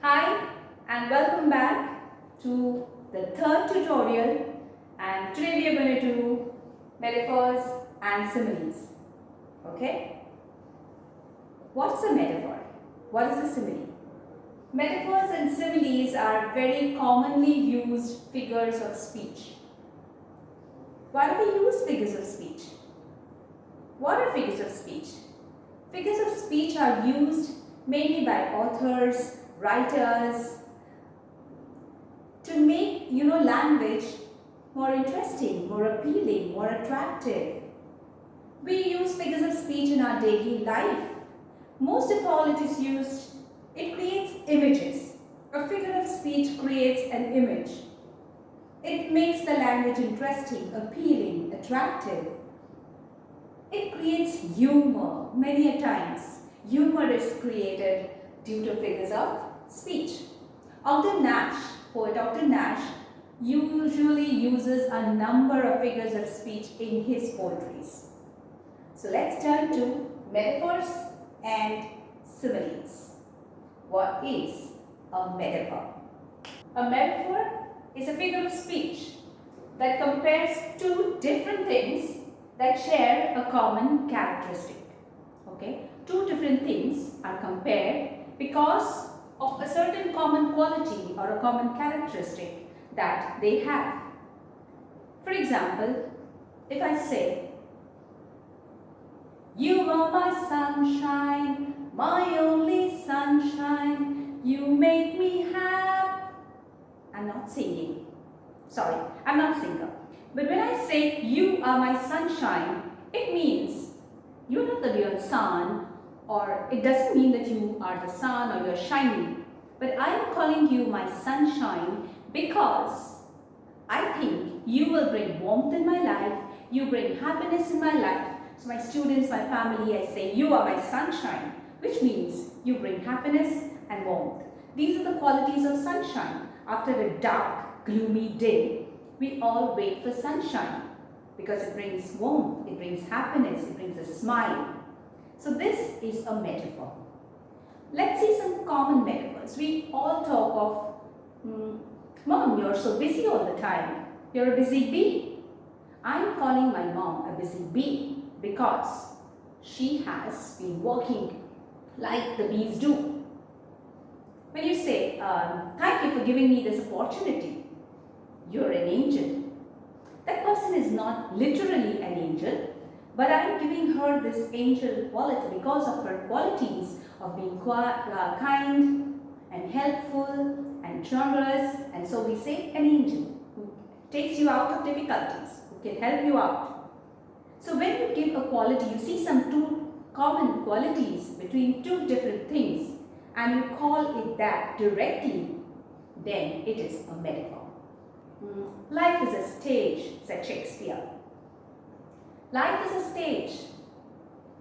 Hi and welcome back to the third tutorial, and today we are going to do metaphors and similes. Okay? What is a metaphor? What is a simile? Metaphors and similes are very commonly used figures of speech. Why do we use figures of speech? What are figures of speech? Figures of speech are used mainly by authors, writers, to make language more interesting, more appealing, more attractive. We use figures of speech in our daily life. Most of all, it creates images. A figure of speech creates an image. It makes the language interesting, appealing, attractive. It creates humor many a times. Humor is created due to figures of speech. Poet Dr. Nash usually uses a number of figures of speech in his poetries. So let's turn to metaphors and similes. What is a metaphor? A metaphor is a figure of speech that compares two different things that share a common characteristic. Okay? Two different things are compared because of a certain common quality or a common characteristic that they have. For example, if I say, "You are my sunshine, my only sunshine, you make me happy." I'm not singing. Sorry, I'm not a singer. But when I say, "You are my sunshine," it means you're not the real sun, or it doesn't mean that you are the sun or you're shining. But I'm calling you my sunshine because I think you will bring warmth in my life, you bring happiness in my life. So my students, my family, I say, "You are my sunshine," which means you bring happiness and warmth. These are the qualities of sunshine. After a dark, gloomy day, we all wait for sunshine because it brings warmth, it brings happiness, it brings a smile. So this is a metaphor. Let's see some common metaphors. We all talk of, "Mom, you're so busy all the time. You're a busy bee." I'm calling my mom a busy bee because she has been working like the bees do. When you say, "Thank you for giving me this opportunity," you're an angel. That person is not literally an angel, but I'm giving her this angel quality because of her qualities of being kind and helpful and generous. And so we say an angel who takes you out of difficulties, who can help you out. So when you give a quality, you see some two common qualities between two different things and you call it that directly, then it is a metaphor. "Life is a stage," said Shakespeare. Life is a stage.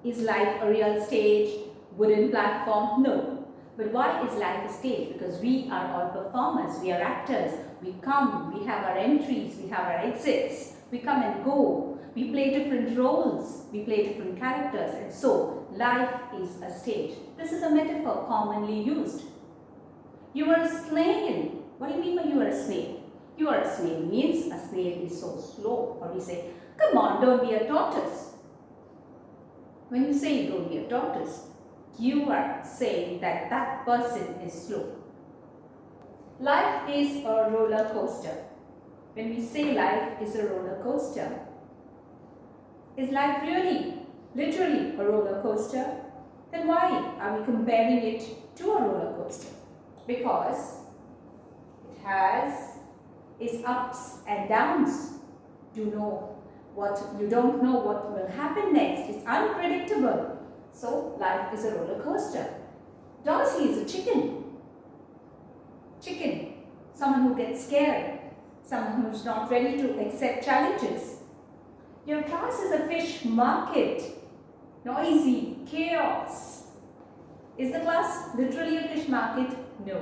Is life a real stage? Wooden platform? No. But why is life a stage? Because we are all performers, we are actors. We come, we have our entries, we have our exits. We come and go. We play different roles, we play different characters, and so life is a stage. This is a metaphor commonly used. "You are a snail." What do you mean by you are a snail? You are a snail means a snail is so slow. Or we say, "Come on, don't be a tortoise." When you say "don't be a tortoise," you are saying that that person is slow. Life is a roller coaster. When we say life is a roller coaster, is life really, literally a roller coaster? Then why are we comparing it to a roller coaster? Because it has its ups and downs. You don't know what will happen next. It's unpredictable. So life is a roller coaster. Darcy is a chicken. Chicken, someone who gets scared, someone who's not ready to accept challenges. Your class is a fish market. Noisy, chaos. Is the class literally a fish market? No.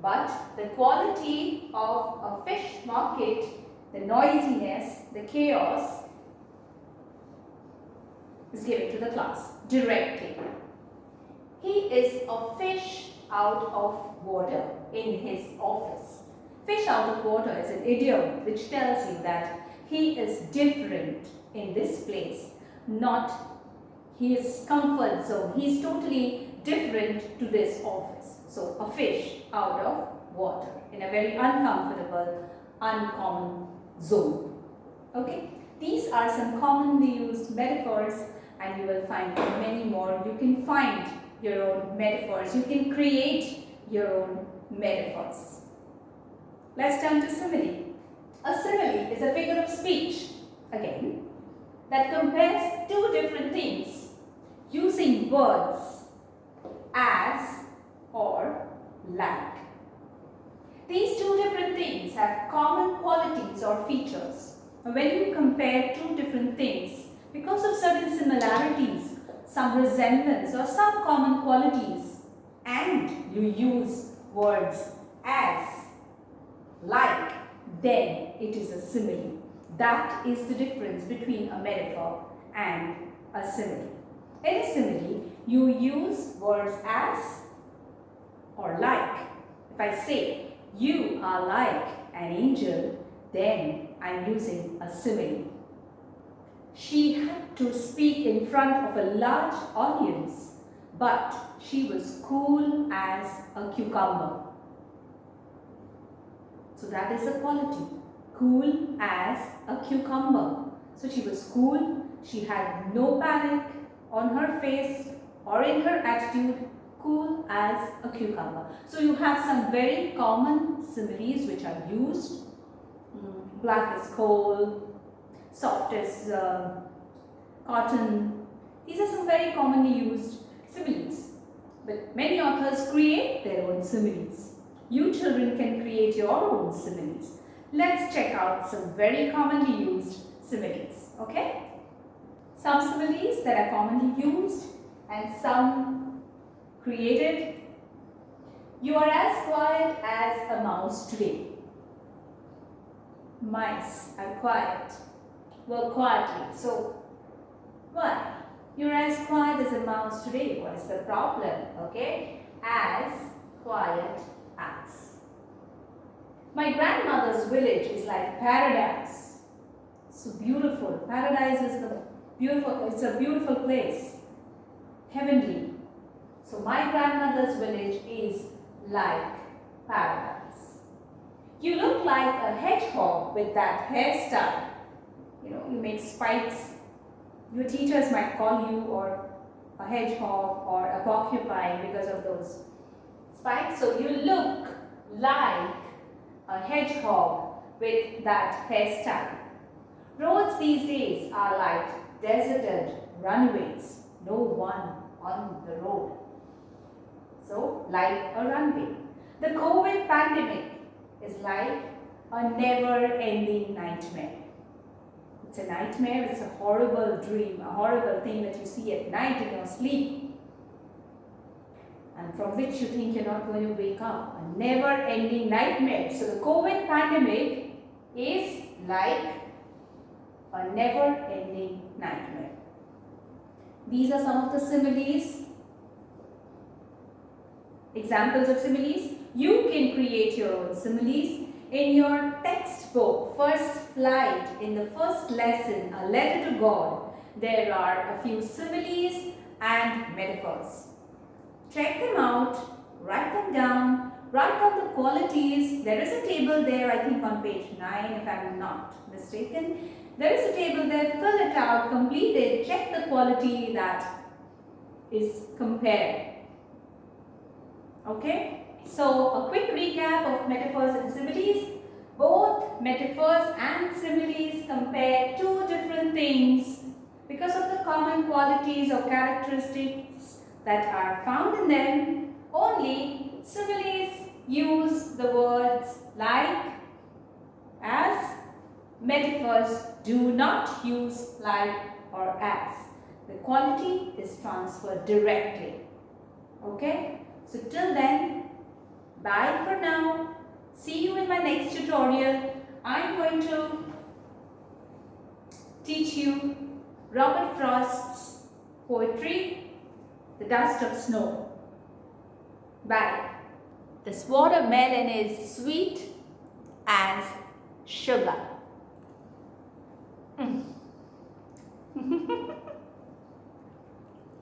But the quality of a fish market, the noisiness, the chaos, is given to the class directly. "He is a fish out of water in his office. Fish out of water is an idiom which tells you that he is different in this place, not his comfort zone. He is totally different to this office. So a fish out of water in a very uncomfortable, uncommon zone. Okay, these are some commonly used metaphors, and you will find many more. You can find your own metaphors. You can create your own metaphors. Let's turn to simile. A simile is a figure of speech, again, that compares two different things using words as or like. These two different things have common qualities or features. When you compare two different things, because of certain similarities, some resemblance or some common qualities, and you use words as, like, then it is a simile. That is the difference between a metaphor and a simile. In a simile, you use words as or like. If I say, you are like an angel, then I'm using a simile. She had to speak in front of a large audience, but she was cool as a cucumber. So that is a quality, cool as a cucumber. So she was cool, she had no panic on her face or in her attitude, cool as a cucumber. So you have some very common similes which are used. Black as coal, soft as cotton. These are some very commonly used similes. But many authors create their own similes. You children can create your own similes. Let's check out some very commonly used similes. Okay? Some similes that are commonly used and some created. You are as quiet as a mouse today. Mice are quiet, work quietly. So, why? You're as quiet as a mouse today. What is the problem? Okay? As quiet as. My grandmother's village is like paradise. So beautiful. Paradise is it's a beautiful place. Heavenly. So my grandmother's village is like paradise. You look like a hedgehog with that hairstyle. You make spikes. Your teachers might call you or a hedgehog or a porcupine because of those spikes. So you look like a hedgehog with that hairstyle. Roads these days are like deserted runways. No one on the road. So, like a runway. The COVID pandemic is like a never-ending nightmare. It's a nightmare, it's a horrible dream, a horrible thing that you see at night in your sleep, and from which you think you're not going to wake up. A never-ending nightmare. So the COVID pandemic is like a never-ending nightmare. These are some of the similes. Examples of similes. You can create your own similes. In your textbook, First Flight, in the first lesson, A Letter to God, there are a few similes and metaphors. Check them out, write them down, write down the qualities. There is a table there, I think on page 9 if I am not mistaken. There is a table there, fill it out, complete it, check the quality that is compared. Okay? So, a quick recap of metaphors and similes. Both metaphors and similes compare two different things because of the common qualities or characteristics that are found in them. Only similes use the words like, as. Metaphors do not use like or as. The quality is transferred directly. Okay? So, till then, bye for now. See you in my next tutorial. I am going to teach you Robert Frost's poetry, The Dust of Snow. Bye. This watermelon is sweet as sugar.